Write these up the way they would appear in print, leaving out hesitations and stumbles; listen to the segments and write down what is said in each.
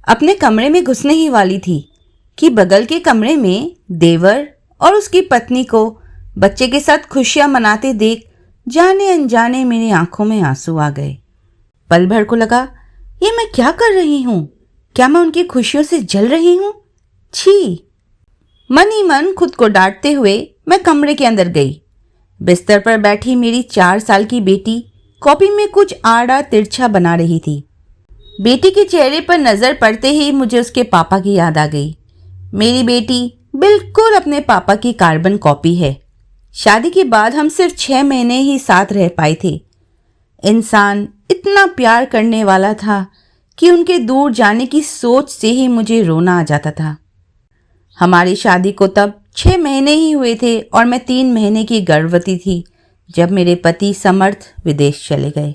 अपने कमरे में घुसने ही वाली थी कि बगल के कमरे में देवर और उसकी पत्नी को बच्चे के साथ खुशियां मनाते देख जाने अनजाने मेरी आंखों में आंसू आ गए। पल भर को लगा, ये मैं क्या कर रही हूँ? क्या मैं उनकी खुशियों से जल रही हूँ? छी! मन ही मन खुद को डांटते हुए मैं कमरे के अंदर गई। बिस्तर पर बैठी मेरी 4 साल की बेटी कॉपी में कुछ आड़ा तिरछा बना रही थी। बेटी के चेहरे पर नजर पड़ते ही मुझे उसके पापा की याद आ गई। मेरी बेटी बिल्कुल अपने पापा की कार्बन कॉपी है। शादी के बाद हम सिर्फ 6 महीने ही साथ रह पाए थे। इंसान इतना प्यार करने वाला था कि उनके दूर जाने की सोच से ही मुझे रोना आ जाता था। हमारी शादी को तब 6 महीने ही हुए थे और मैं 3 महीने की गर्भवती थी जब मेरे पति समर्थ विदेश चले गए।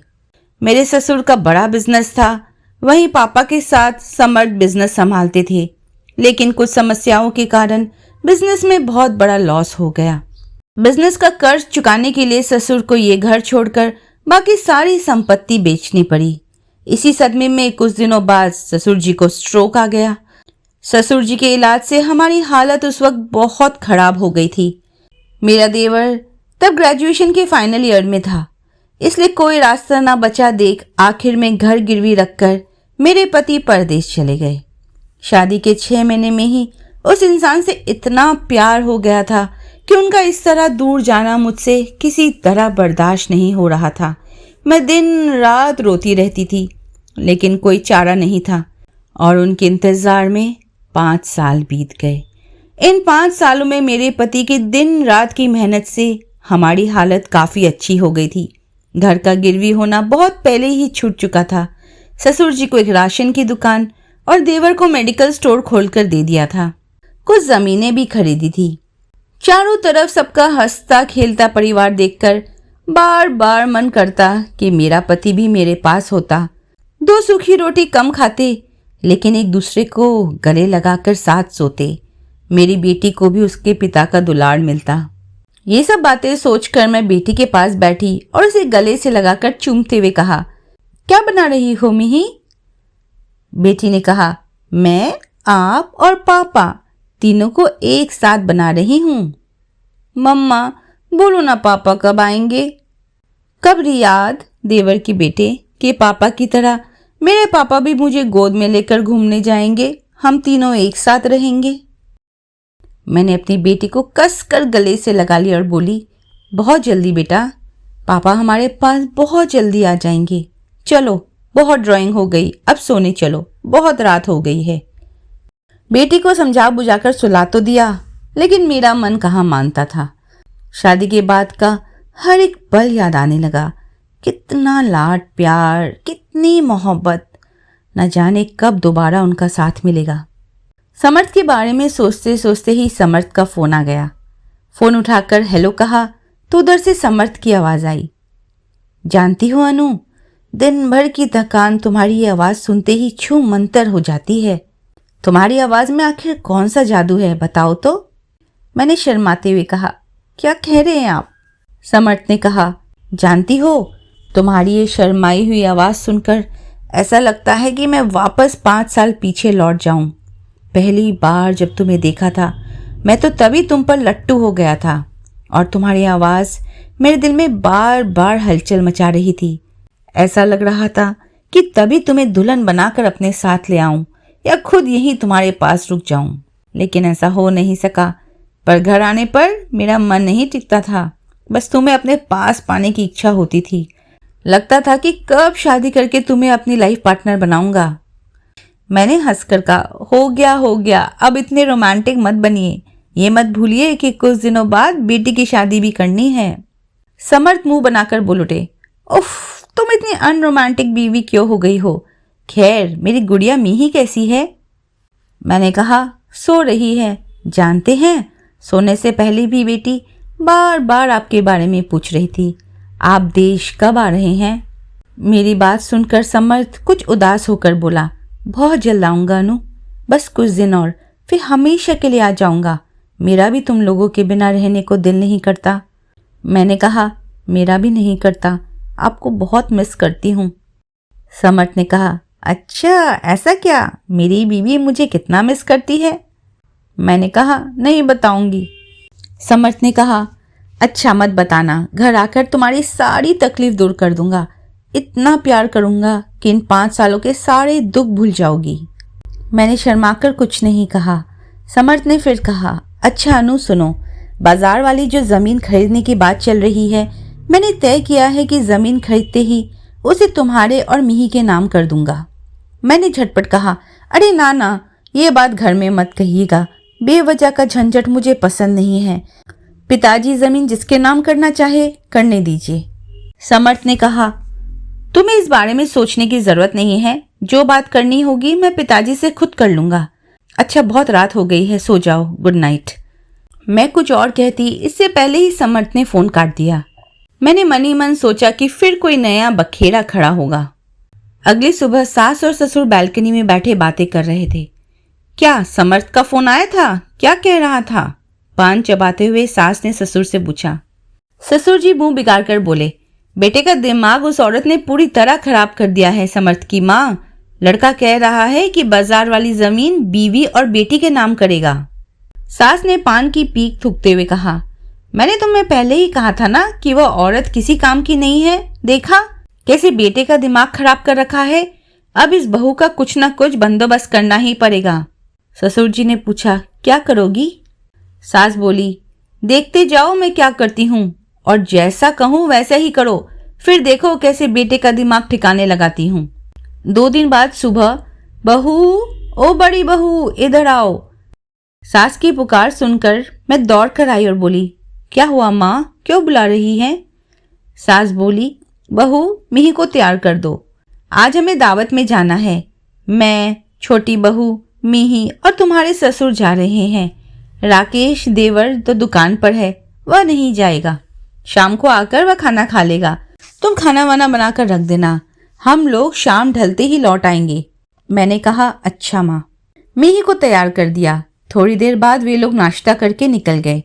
मेरे ससुर का बड़ा बिजनेस था, वहीं पापा के साथ समर्थ बिजनेस संभालते थे, लेकिन कुछ समस्याओं के कारण बिजनेस में बहुत बड़ा लॉस हो गया। बिजनेस का कर्ज चुकाने के लिए ससुर को ये घर छोड़कर बाकी सारी संपत्ति बेचनी पड़ी। इसी सदमे में कुछ दिनों बाद ससुर जी को स्ट्रोक आ गया। ससुर जी के इलाज से हमारी हालत उस वक्त बहुत खराब हो गई थी। मेरा देवर तब ग्रेजुएशन के फाइनल ईयर में था, इसलिए कोई रास्ता ना बचा देख आखिर में घर गिरवी रखकर मेरे पति परदेश चले गए। शादी के 6 महीने में ही उस इंसान से इतना प्यार हो गया था कि उनका इस तरह दूर जाना मुझसे किसी तरह बर्दाश्त नहीं हो रहा था। मैं दिन रात रोती रहती थी, लेकिन कोई चारा नहीं था और उनके इंतजार में 5 साल बीत गए। इन 5 सालों में मेरे पति की दिन रात की मेहनत से हमारी हालत काफ़ी अच्छी हो गई थी। घर का गिरवी होना बहुत पहले ही छूट चुका था। ससुर जी को एक राशन की दुकान और देवर को मेडिकल स्टोर खोलकर दे दिया था। कुछ ज़मीनें भी खरीदी थी। चारों तरफ सबका हंसता खेलता परिवार देखकर बार बार मन करता कि मेरा पति भी मेरे पास होता। 2 सूखी रोटी कम खाते, लेकिन एक दूसरे को गले लगाकर साथ सोते। मेरी बेटी को भी उसके पिता का दुलार मिलता। ये सब बातें सोचकर मैं बेटी के पास बैठी और उसे गले से लगाकर चूमते हुए कहा, क्या बना रही हो मिही? बेटी ने कहा, मैं, आप और पापा तीनों को एक साथ बना रही हूँ। मम्मा, बोलो ना पापा कब आएंगे? कब रियाद, देवर की बेटे के पापा की तरह मेरे पापा भी मुझे गोद में लेकर घूमने जाएंगे। हम तीनों एक साथ रहेंगे। मैंने अपनी बेटी को कस कर गले से लगा लिया और बोली, बहुत जल्दी बेटा, पापा हमारे पास बहुत जल्दी आ जाएंगे। चलो, बहुत ड्राइंग हो गई, अब सोने चलो, बहुत रात हो गई है। बेटी को समझा बुझाकर सुला तो दिया, लेकिन मेरा मन कहाँ मानता था। शादी के बाद का हर एक पल याद आने लगा। कितना लाड प्यार, कितनी मोहब्बत। न जाने कब दोबारा उनका साथ मिलेगा। समर्थ के बारे में सोचते सोचते ही समर्थ का फोन आ गया। फोन उठाकर हेलो कहा तो उधर से समर्थ की आवाज आई, जानती हो अनु, दिन भर की थकान तुम्हारी आवाज सुनते ही छू मंतर हो जाती है। तुम्हारी आवाज में आखिर कौन सा जादू है, बताओ तो। मैंने शर्माते हुए कहा, क्या कह रहे हैं आप? समर्थ ने कहा, जानती हो, तुम्हारी ये शर्माई हुई आवाज सुनकर ऐसा लगता है कि मैं वापस 5 साल पीछे लौट जाऊं। पहली बार जब तुम्हें देखा था मैं तो तभी तुम पर लट्टू हो गया था और तुम्हारी आवाज मेरे दिल में बार बार हलचल मचा रही थी। ऐसा लग रहा था कि तभी तुम्हें दुल्हन बनाकर अपने साथ ले आऊं या खुद यहीं तुम्हारे पास रुक जाऊं, लेकिन ऐसा हो नहीं सका। पर घर आने पर मेरा मन नहीं टिकता था, बस तुम्हें अपने पास पाने की इच्छा होती थी। लगता था कि कब शादी करके तुम्हें अपनी लाइफ पार्टनर बनाऊंगा। मैंने हंसकर कहा, हो गया, अब इतने रोमांटिक मत बनिए। ये मत भूलिए कि कुछ दिनों बाद बेटी की शादी भी करनी है। समर्थ मुंह बनाकर बोल उठे, उफ, तुम इतनी अनरोमांटिक बीवी क्यों हो गई हो? खैर, मेरी गुड़िया मीही कैसी है? मैंने कहा, सो रही है। जानते हैं, सोने से पहले भी बेटी बार बार आपके बारे में पूछ रही थी, आप देश कब आ रहे हैं? मेरी बात सुनकर समर्थ कुछ उदास होकर बोला, बहुत जल्द आऊँगा अनु, बस कुछ दिन और, फिर हमेशा के लिए आ जाऊँगा। मेरा भी तुम लोगों के बिना रहने को दिल नहीं करता। मैंने कहा, मेरा भी नहीं करता, आपको बहुत मिस करती हूँ। समर्थ ने कहा, अच्छा ऐसा क्या? मेरी बीवी मुझे कितना मिस करती है? मैंने कहा, नहीं बताऊंगी। समर्थ ने कहा, अच्छा मत बताना, घर आकर तुम्हारी सारी तकलीफ दूर कर दूंगा। इतना प्यार करूंगा कि इन 5 सालों के सारे दुख भूल जाओगी। मैंने शर्माकर कुछ नहीं कहा। समर्थ ने फिर कहा, अच्छा अनु सुनो, बाजार वाली जो जमीन खरीदने की बात चल रही है, मैंने तय किया है कि जमीन खरीदते ही उसे तुम्हारे और मिही के नाम कर दूंगा। मैंने झटपट कहा, अरे ना ना, ये बात घर में मत कहिएगा, बेवजह का झंझट मुझे पसंद नहीं है। पिताजी जमीन जिसके नाम करना चाहे करने दीजिए। समर्थ ने कहा, तुम्हें इस बारे में सोचने की जरूरत नहीं है, जो बात करनी होगी मैं पिताजी से खुद कर लूंगा। अच्छा बहुत रात हो गई है, सो जाओ, गुड नाइट। मैं कुछ और कहती इससे पहले ही समर्थ ने फोन काट दिया। मैंने मन ही मन सोचा कि फिर कोई नया बखेड़ा खड़ा होगा। अगली सुबह सास और ससुर बालकनी में बैठे बातें कर रहे थे। क्या समर्थ का फोन आया था? क्या कह रहा था? पान चबाते हुए सास ने ससुर से पूछा। ससुर जी मुंह बिगाड़ कर बोले, बेटे का दिमाग उस औरत ने पूरी तरह खराब कर दिया है समर्थ की माँ। लड़का कह रहा है कि बाजार वाली जमीन बीवी और बेटी के नाम करेगा। सास ने पान की पीक थूकते हुए कहा, मैंने तुम्हें पहले ही कहा था ना कि वह औरत किसी काम की नहीं है। देखा कैसे बेटे का दिमाग खराब कर रखा है। अब इस बहू का कुछ न कुछ बंदोबस्त करना ही पड़ेगा। ससुर जी ने पूछा, क्या करोगी? सास बोली, देखते जाओ मैं क्या करती हूँ, और जैसा कहूँ वैसा ही करो, फिर देखो कैसे बेटे का दिमाग ठिकाने लगाती हूँ। 2 दिन बाद सुबह, बहू, ओ बड़ी बहू इधर आओ। सास की पुकार सुनकर मैं दौड़ कर आई और बोली, क्या हुआ माँ, क्यों बुला रही हैं? सास बोली, बहू मिही को तैयार कर दो, आज हमें दावत में जाना है। मैं, छोटी बहू, मिही और तुम्हारे ससुर जा रहे हैं। राकेश देवर तो दुकान पर है, वह नहीं जाएगा। शाम को आकर वह खाना खा लेगा। तुम खाना वाना बनाकर रख देना, हम लोग शाम ढलते ही लौट आएंगे। मैंने कहा, अच्छा माँ। मिही को तैयार कर दिया। थोड़ी देर बाद वे लोग नाश्ता करके निकल गए।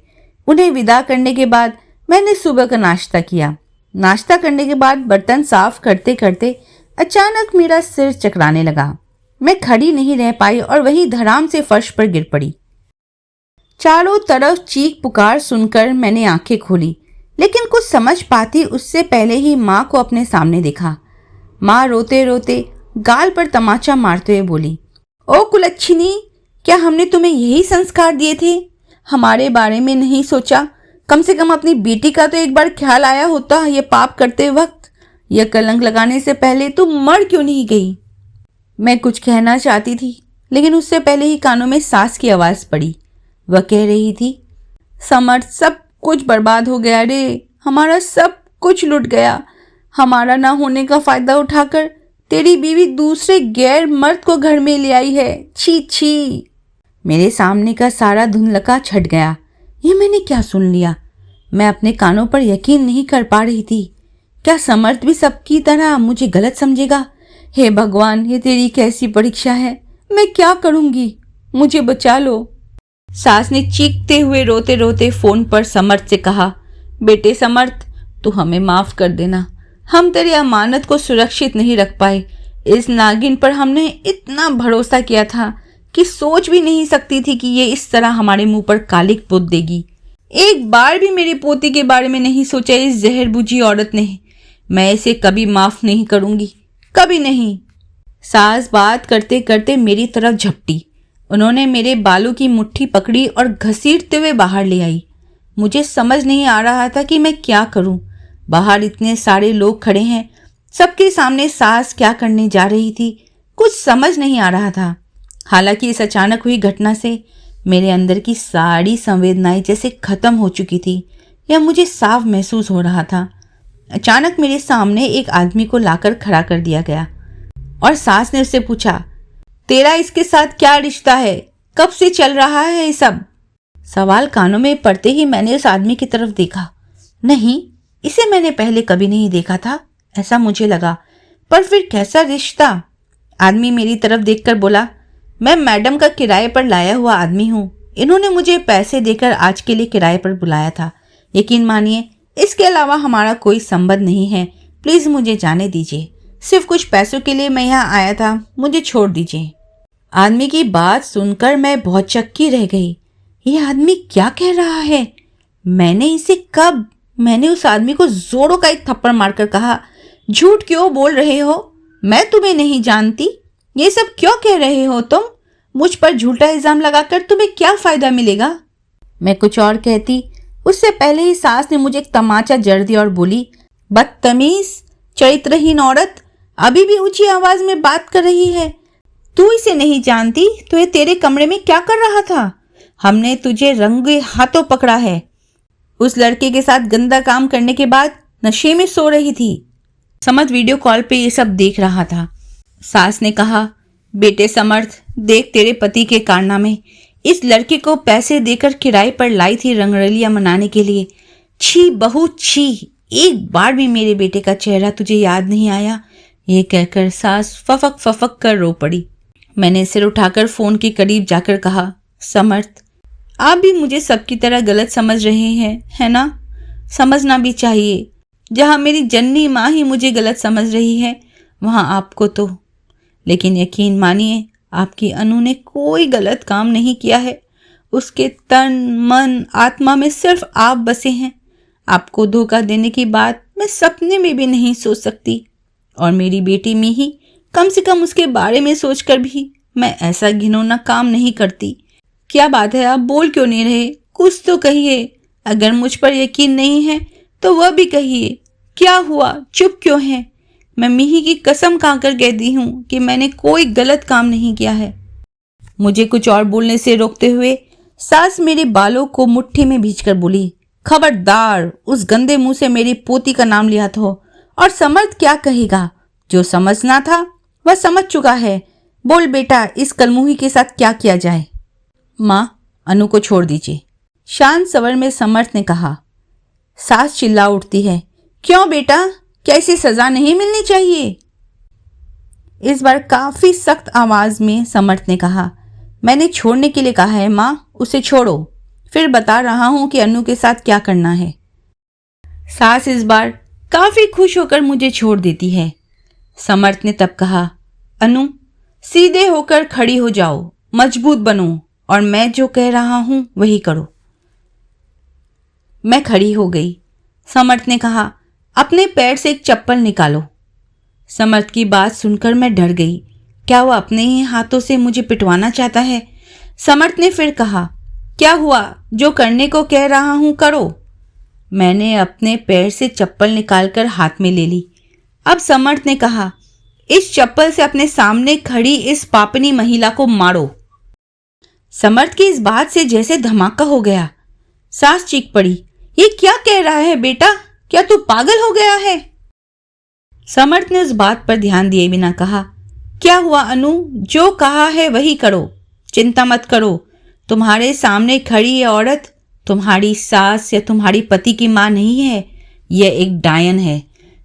उन्हें विदा करने के बाद मैंने सुबह का नाश्ता किया। नाश्ता करने के बाद बर्तन साफ करते करते अचानक मेरा सिर चकराने लगा। मैं खड़ी नहीं रह पाई और वहीं धड़ाम से फर्श पर गिर पड़ी। चारों तरफ चीख पुकार सुनकर मैंने आंखें खोली, लेकिन कुछ समझ पाती उससे पहले ही माँ को अपने सामने देखा। माँ रोते रोते गाल पर तमाचा मारते हुए बोली, ओ कुलच्छिनी, क्या हमने तुम्हें यही संस्कार दिए थे? हमारे बारे में नहीं सोचा? कम से कम अपनी बेटी का तो एक बार ख्याल आया होता। ये पाप करते वक्त, यह कलंक लगाने से पहले तुम मर क्यों नहीं गई? मैं कुछ कहना चाहती थी, लेकिन उससे पहले ही कानों में सास की आवाज पड़ी। वह कह रही थी, समर्थ, सब कुछ बर्बाद हो गया रे, हमारा सब कुछ लुट गया। हमारा ना होने का फायदा उठाकर तेरी बीवी दूसरे गैर मर्द को घर में ले आई है। छी छी। मेरे सामने का सारा धुंधलका छट गया। ये मैंने क्या सुन लिया? मैं अपने कानों पर यकीन नहीं कर पा रही थी। क्या समर्थ भी सबकी तरह मुझे गलत समझेगा? हे भगवान, ये तेरी कैसी परीक्षा है। मैं क्या करूंगी? मुझे बचा लो। सास ने चीखते हुए रोते रोते फोन पर समर्थ से कहा, बेटे समर्थ, तू हमें माफ कर देना। हम तेरी अमानत को सुरक्षित नहीं रख पाए। इस नागिन पर हमने इतना भरोसा किया था कि सोच भी नहीं सकती थी कि ये इस तरह हमारे मुंह पर कालिक पोत देगी। एक बार भी मेरी पोती के बारे में नहीं सोचा इस जहरबुझी औरत ने। मैं इसे कभी माफ नहीं करूंगी, कभी नहीं। सास बात करते करते मेरी तरफ झपटी। उन्होंने मेरे बालों की मुट्ठी पकड़ी और घसीटते हुए बाहर ले आई। मुझे समझ नहीं आ रहा था कि मैं क्या करूं। बाहर इतने सारे लोग खड़े हैं, सबके सामने सास क्या करने जा रही थी, कुछ समझ नहीं आ रहा था। हालांकि इस अचानक हुई घटना से मेरे अंदर की सारी संवेदनाएं जैसे खत्म हो चुकी थी, यह मुझे साफ महसूस हो रहा था। अचानक मेरे सामने एक आदमी को लाकर खड़ा कर दिया गया और सास ने उससे पूछा, तेरा इसके साथ क्या रिश्ता है? कब से चल रहा है ये सब? सवाल कानों में पड़ते ही मैंने उस आदमी की तरफ देखा। नहीं, इसे मैंने पहले कभी नहीं देखा था, ऐसा मुझे लगा। पर फिर कैसा रिश्ता? आदमी मेरी तरफ देखकर बोला, मैं मैडम का किराए पर लाया हुआ आदमी हूँ। इन्होंने मुझे पैसे देकर आज के लिए किराए पर बुलाया था। यकीन मानिए, इसके अलावा हमारा कोई संबंध नहीं है। प्लीज मुझे जाने दीजिए। सिर्फ कुछ पैसों के लिए मैं यहाँ आया था, मुझे छोड़ दीजिए। आदमी की बात सुनकर मैं बहुत चक्की रह गई। ये आदमी क्या कह रहा है? मैंने उस आदमी को जोरों का एक थप्पड़ मारकर कहा, झूठ क्यों बोल रहे हो? मैं तुम्हें नहीं जानती। ये सब क्यों कह रहे हो तुम? मुझ पर झूठा इल्जाम लगाकर तुम्हें क्या फायदा मिलेगा? मैं कुछ और कहती, उससे पहले ही सास ने मुझे एक तमाचा जड़ दिया और बोली, बदतमीज, चरित्रहीन औरत, अभी भी ऊंची आवाज में बात कर रही है। तू इसे नहीं जानती तो ये तेरे कमरे में क्या कर रहा था? हमने तुझे रंगे हाथों पकड़ा है। उस लड़के के साथ गंदा काम करने के बाद नशे में सो रही थी। समर्थ वीडियो कॉल पे ये सब देख रहा था। सास ने कहा, बेटे समर्थ, देख तेरे पति के कारनामे। इस लड़के को पैसे देकर किराए पर लाई थी रंगरलियां मनाने के लिए। छी बहू छी, एक बार भी मेरे बेटे का चेहरा तुझे याद नहीं आया? ये कहकर सास फफक फफक कर रो पड़ी। मैंने सिर उठाकर फोन के करीब जाकर कहा, समर्थ, आप भी मुझे सबकी तरह गलत समझ रहे हैं, है ना? समझना भी चाहिए। जहां मेरी जन्नी माँ ही मुझे गलत समझ रही है, वहां आपको तो। लेकिन यकीन मानिए, आपकी अनु ने कोई गलत काम नहीं किया है। उसके तन मन आत्मा में सिर्फ आप बसे हैं। आपको धोखा देने की बात मैं सपने में भी नहीं सोच सकती। और मेरी बेटी में ही कम से कम उसके बारे में सोचकर भी मैं ऐसा घिनौना काम नहीं करती। क्या बात है, आप बोल क्यों नहीं रहे? कुछ तो कहिए। अगर मुझ पर यकीन नहीं है तो वह भी कहिए। क्या हुआ, चुप क्यों है? मैं मिही की कसम खाकर कहती हूँ कि मैंने कोई गलत काम नहीं किया है। मुझे कुछ और बोलने से रोकते हुए सास मेरे बालों को मुट्ठी में भींचकर बोली, खबरदार उस गंदे मुंह से मेरी पोती का नाम लिया तो। और समर्थ क्या कहेगा? जो समझना था वह समझ चुका है। बोल बेटा, इस कलमुही के साथ क्या किया जाए? माँ, अनु को छोड़ दीजिए, शांत स्वर में समर्थ ने कहा। सास चिल्ला उठती है, क्यों बेटा, क्या इसे सजा नहीं मिलनी चाहिए? इस बार काफी सख्त आवाज में समर्थ ने कहा, मैंने छोड़ने के लिए कहा है माँ, उसे छोड़ो, फिर बता रहा हूं कि अनु के साथ क्या करना है। सास इस बार काफी खुश होकर मुझे छोड़ देती है। समर्थ ने तब कहा, अनु, सीधे होकर खड़ी हो जाओ, मजबूत बनो और मैं जो कह रहा हूं वही करो। मैं खड़ी हो गई। समर्थ ने कहा, अपने पैर से एक चप्पल निकालो। समर्थ की बात सुनकर मैं डर गई। क्या वह अपने ही हाथों से मुझे पिटवाना चाहता है? समर्थ ने फिर कहा, क्या हुआ, जो करने को कह रहा हूं करो। मैंने अपने पैर से चप्पल निकालकर हाथ में ले ली। अब समर्थ ने कहा, इस चप्पल से अपने सामने खड़ी इस पापनी महिला को मारो। समर्थ की इस बात से जैसे धमाका हो गया। सास चीख पड़ी, ये क्या कह रहा है बेटा? क्या तू पागल हो गया है? समर्थ ने उस बात पर ध्यान दिए बिना कहा, क्या हुआ अनु, जो कहा है वही करो, चिंता मत करो। तुम्हारे सामने खड़ी ये औरत तुम्हारी सास या तुम्हारी पति की मां नहीं है। यह एक डायन है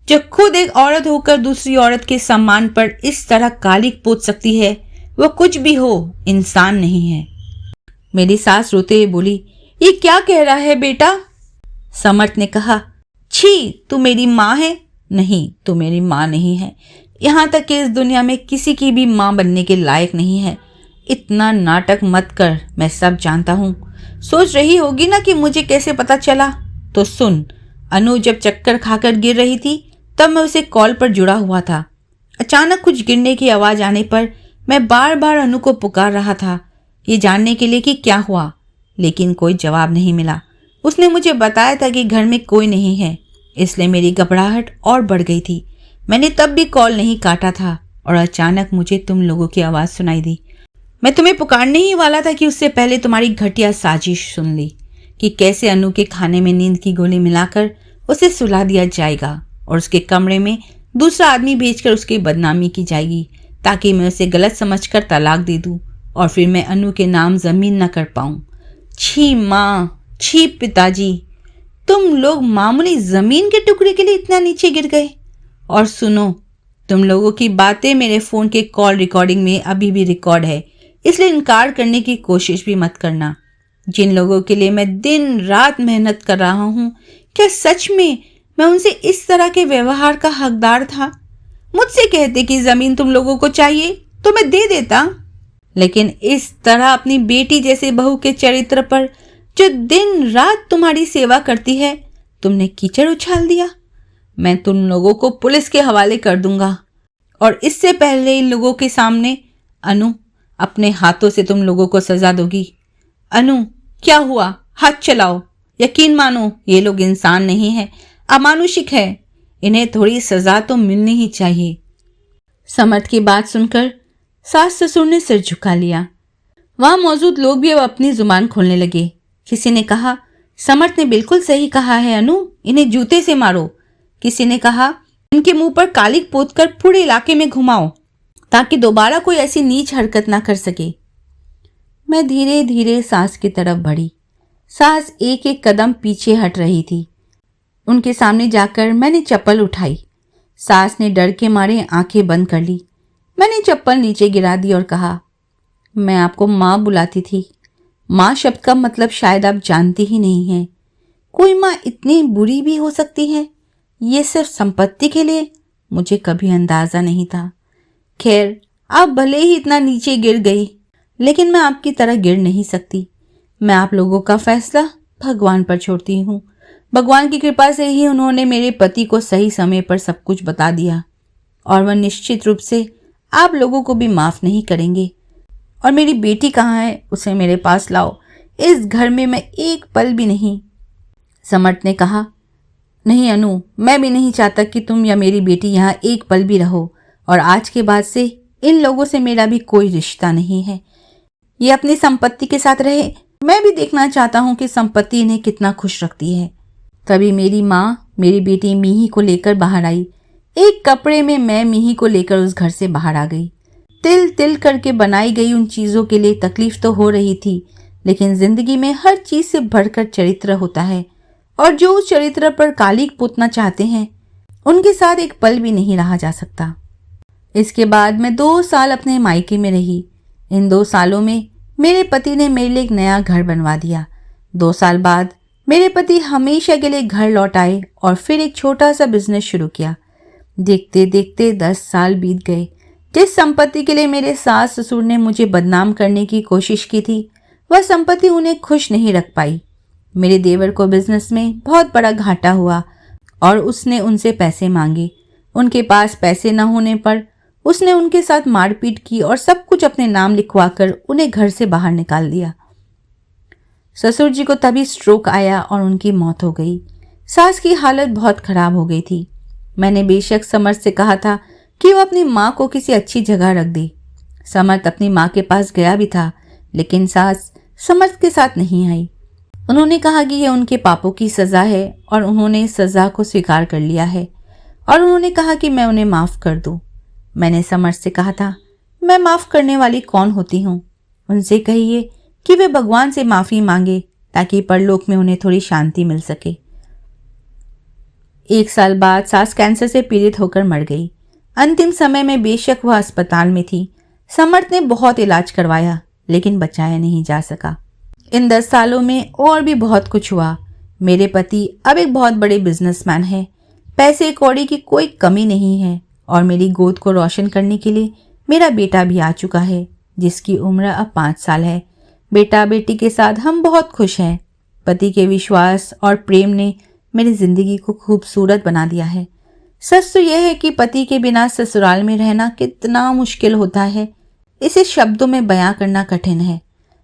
जो खुद एक औरत होकर दूसरी औरत के सम्मान पर इस तरह कालिक पोत सकती है। वह कुछ भी हो, इंसान नहीं है। मेरी सास रोते हुए बोली, ये क्या कह रहा है बेटा? समर्थ ने कहा, छी, तू मेरी माँ है? नहीं, तू मेरी माँ नहीं है। यहाँ तक कि इस दुनिया में किसी की भी माँ बनने के लायक नहीं है। इतना नाटक मत कर, मैं सब जानता हूँ। सोच रही होगी ना कि मुझे कैसे पता चला? तो सुन, अनु जब चक्कर खाकर गिर रही थी तब मैं उसे कॉल पर जुड़ा हुआ था। अचानक कुछ गिरने की आवाज़ आने पर मैं बार बार अनु को पुकार रहा था, ये जानने के लिए कि क्या हुआ, लेकिन कोई जवाब नहीं मिला। उसने मुझे बताया था कि घर में कोई नहीं है, इसलिए मेरी घबराहट और बढ़ गई थी। मैंने तब भी कॉल नहीं काटा था और अचानक मुझे तुम लोगों की आवाज़ सुनाई दी। मैं तुम्हें पुकारने ही वाला था कि उससे पहले तुम्हारी घटिया साजिश सुन ली कि कैसे अनु के खाने में नींद की गोली मिलाकर उसे सुला दिया जाएगा और उसके कमरे में दूसरा आदमी भेजकर उसकी बदनामी की जाएगी ताकि मैं उसे गलत समझकर तलाक दे दूं और फिर मैं अनु के नाम जमीन न कर पाऊं। छी माँ, छी पिताजी, तुम लोग मामूली जमीन के टुकड़े के लिए इतना नीचे गिर गए। और सुनो, तुम लोगों की बातें मेरे फोन के कॉल रिकॉर्डिंग में अभी भी रिकॉर्ड है, इसलिए इनकार करने की कोशिश भी मत करना। जिन लोगों के लिए मैं दिन रात मेहनत कर रहा हूँ, क्या सच में मैं उनसे इस तरह के व्यवहार का हकदार था? मुझसे कहते कि जमीन तुम लोगों को चाहिए तो मैं दे देता, लेकिन इस तरह अपनी बेटी जैसे बहू के चरित्र पर जो दिन रात तुम्हारी सेवा करती है तुमने कीचड़ उछाल दिया। मैं तुम लोगों को पुलिस के हवाले कर दूंगा और इससे पहले इन लोगों के सामने अनु अपने हाथों से तुम लोगों को सजा दोगी। अनु, क्या हुआ? हाथ चलाओ। यकीन मानो ये लोग इंसान नहीं है, अमानुषिक है। इन्हें थोड़ी सजा तो मिलनी ही चाहिए। समर्थ की बात सुनकर सास ससुर ने सिर झुका लिया। वहां मौजूद लोग भी अब अपनी जुबान खोलने लगे। किसी ने कहा, समर्थ ने बिल्कुल सही कहा है अनु, इन्हें जूते से मारो। किसी ने कहा, इनके मुंह पर कालिक पोतकर पूरे इलाके में घुमाओ ताकि दोबारा कोई ऐसी नीच हरकत ना कर सके। मैं धीरे धीरे सास की तरफ बढ़ी। सास एक एक कदम पीछे हट रही थी। उनके सामने जाकर मैंने चप्पल उठाई। सास ने डर के मारे आंखें बंद कर ली। मैंने चप्पल नीचे गिरा दी और कहा, मैं आपको माँ बुलाती थी। माँ शब्द का मतलब शायद आप जानती ही नहीं हैं। कोई माँ इतनी बुरी भी हो सकती है, ये सिर्फ संपत्ति के लिए? मुझे कभी अंदाजा नहीं था। खैर, आप भले ही इतना नीचे गिर गई, लेकिन मैं आपकी तरह गिर नहीं सकती। मैं आप लोगों का फैसला भगवान पर छोड़ती हूँ। भगवान की कृपा से ही उन्होंने मेरे पति को सही समय पर सब कुछ बता दिया और वह निश्चित रूप से आप लोगों को भी माफ नहीं करेंगे। और मेरी बेटी कहाँ है? उसे मेरे पास लाओ। इस घर में मैं एक पल भी नहीं। समर्थ ने कहा, नहीं अनु, मैं भी नहीं चाहता कि तुम या मेरी बेटी यहाँ एक पल भी रहो और आज के बाद से इन लोगों से मेरा भी कोई रिश्ता नहीं है। ये अपनी संपत्ति के साथ रहे। मैं भी देखना चाहता हूँ कि संपत्ति इन्हें कितना खुश रखती है। तभी मेरी माँ मेरी बेटी मीही को लेकर बाहर आई। एक कपड़े में मैं मीही को लेकर उस घर से बाहर आ गई। तिल तिल करके बनाई गई उन चीज़ों के लिए तकलीफ तो हो रही थी, लेकिन जिंदगी में हर चीज़ से बढ़कर चरित्र होता है और जो उस चरित्र पर कालिक पोतना चाहते हैं उनके साथ एक पल भी नहीं रहा जा सकता। इसके बाद मैं 2 साल अपने मायके में रही। इन 2 सालों में मेरे पति ने मेरे लिए एक नया घर बनवा दिया। 2 साल बाद मेरे पति हमेशा के लिए घर लौट आए और फिर एक छोटा सा बिजनेस शुरू किया। देखते देखते 10 साल बीत गए। जिस संपत्ति के लिए मेरे सास ससुर ने मुझे बदनाम करने की कोशिश की थी, वह संपत्ति उन्हें खुश नहीं रख पाई। मेरे देवर को बिजनेस में बहुत बड़ा घाटा हुआ और उसने उनसे पैसे मांगे। उनके पास पैसे न होने पर उसने उनके साथ मारपीट की और सब कुछ अपने नाम लिखवाकर उन्हें घर से बाहर निकाल दिया। ससुर जी को तभी स्ट्रोक आया और उनकी मौत हो गई। सास की हालत बहुत खराब हो गई थी। मैंने बेशक समर्थ से कहा था कि वो अपनी माँ को किसी अच्छी जगह रख दे। समर्थ अपनी माँ के पास गया भी था, लेकिन सास समर्थ के साथ नहीं आई। उन्होंने कहा कि यह उनके पापों की सज़ा है और उन्होंने सज़ा को स्वीकार कर लिया है और उन्होंने कहा कि मैं उन्हें माफ़ कर दूं। मैंने समर्थ से कहा था, मैं माफ़ करने वाली कौन होती हूँ? उनसे कहिए कि वे भगवान से माफ़ी मांगे ताकि परलोक में उन्हें थोड़ी शांति मिल सके। 1 साल बाद सास कैंसर से पीड़ित होकर मर गई। अंतिम समय में बेशक वह अस्पताल में थी। समर्थ ने बहुत इलाज करवाया, लेकिन बचाया नहीं जा सका। इन 10 सालों में और भी बहुत कुछ हुआ। मेरे पति अब एक बहुत बड़े बिजनेसमैन हैं। पैसे कौड़ी की कोई कमी नहीं है और मेरी गोद को रोशन करने के लिए मेरा बेटा भी आ चुका है, जिसकी उम्र अब 5 साल है। बेटा बेटी के साथ हम बहुत खुश हैं। पति के विश्वास और प्रेम ने मेरी जिंदगी को खूबसूरत बना दिया है। सच तो यह है कि पति के बिना ससुराल में रहना कितना मुश्किल होता है, इसे शब्दों में बयां करना कठिन है।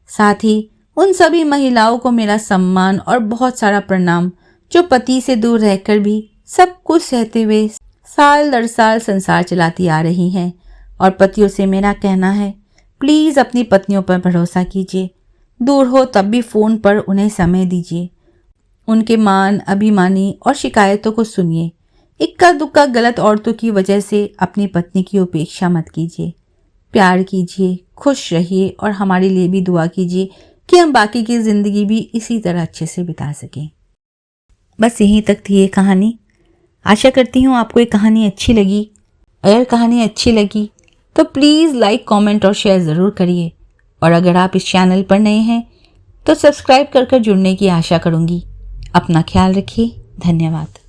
साथ ही उन सभी महिलाओं को मेरा सम्मान और बहुत सारा प्रणाम जो पति से दूर रहकर भी सब कुछ सहते हुए साल दर साल संसार चलाती आ रही हैं। और पतियों से मेरा कहना है, प्लीज़ अपनी पत्नियों पर भरोसा कीजिए। दूर हो तब भी फ़ोन पर उन्हें समय दीजिए। उनके मान अभिमानी और शिकायतों को सुनिए। इक्का दुक्का गलत औरतों की वजह से अपनी पत्नी की उपेक्षा मत कीजिए। प्यार कीजिए, खुश रहिए और हमारे लिए भी दुआ कीजिए कि हम बाकी की ज़िंदगी भी इसी तरह अच्छे से बिता सकें। बस यहीं तक थी ये कहानी। आशा करती हूँ आपको ये कहानी अच्छी लगी। अगर कहानी अच्छी लगी तो प्लीज़ लाइक, कमेंट और शेयर ज़रूर करिए। और अगर आप इस चैनल पर नए हैं तो सब्सक्राइब कर जुड़ने की आशा करूँगी। अपना ख्याल रखिए। धन्यवाद।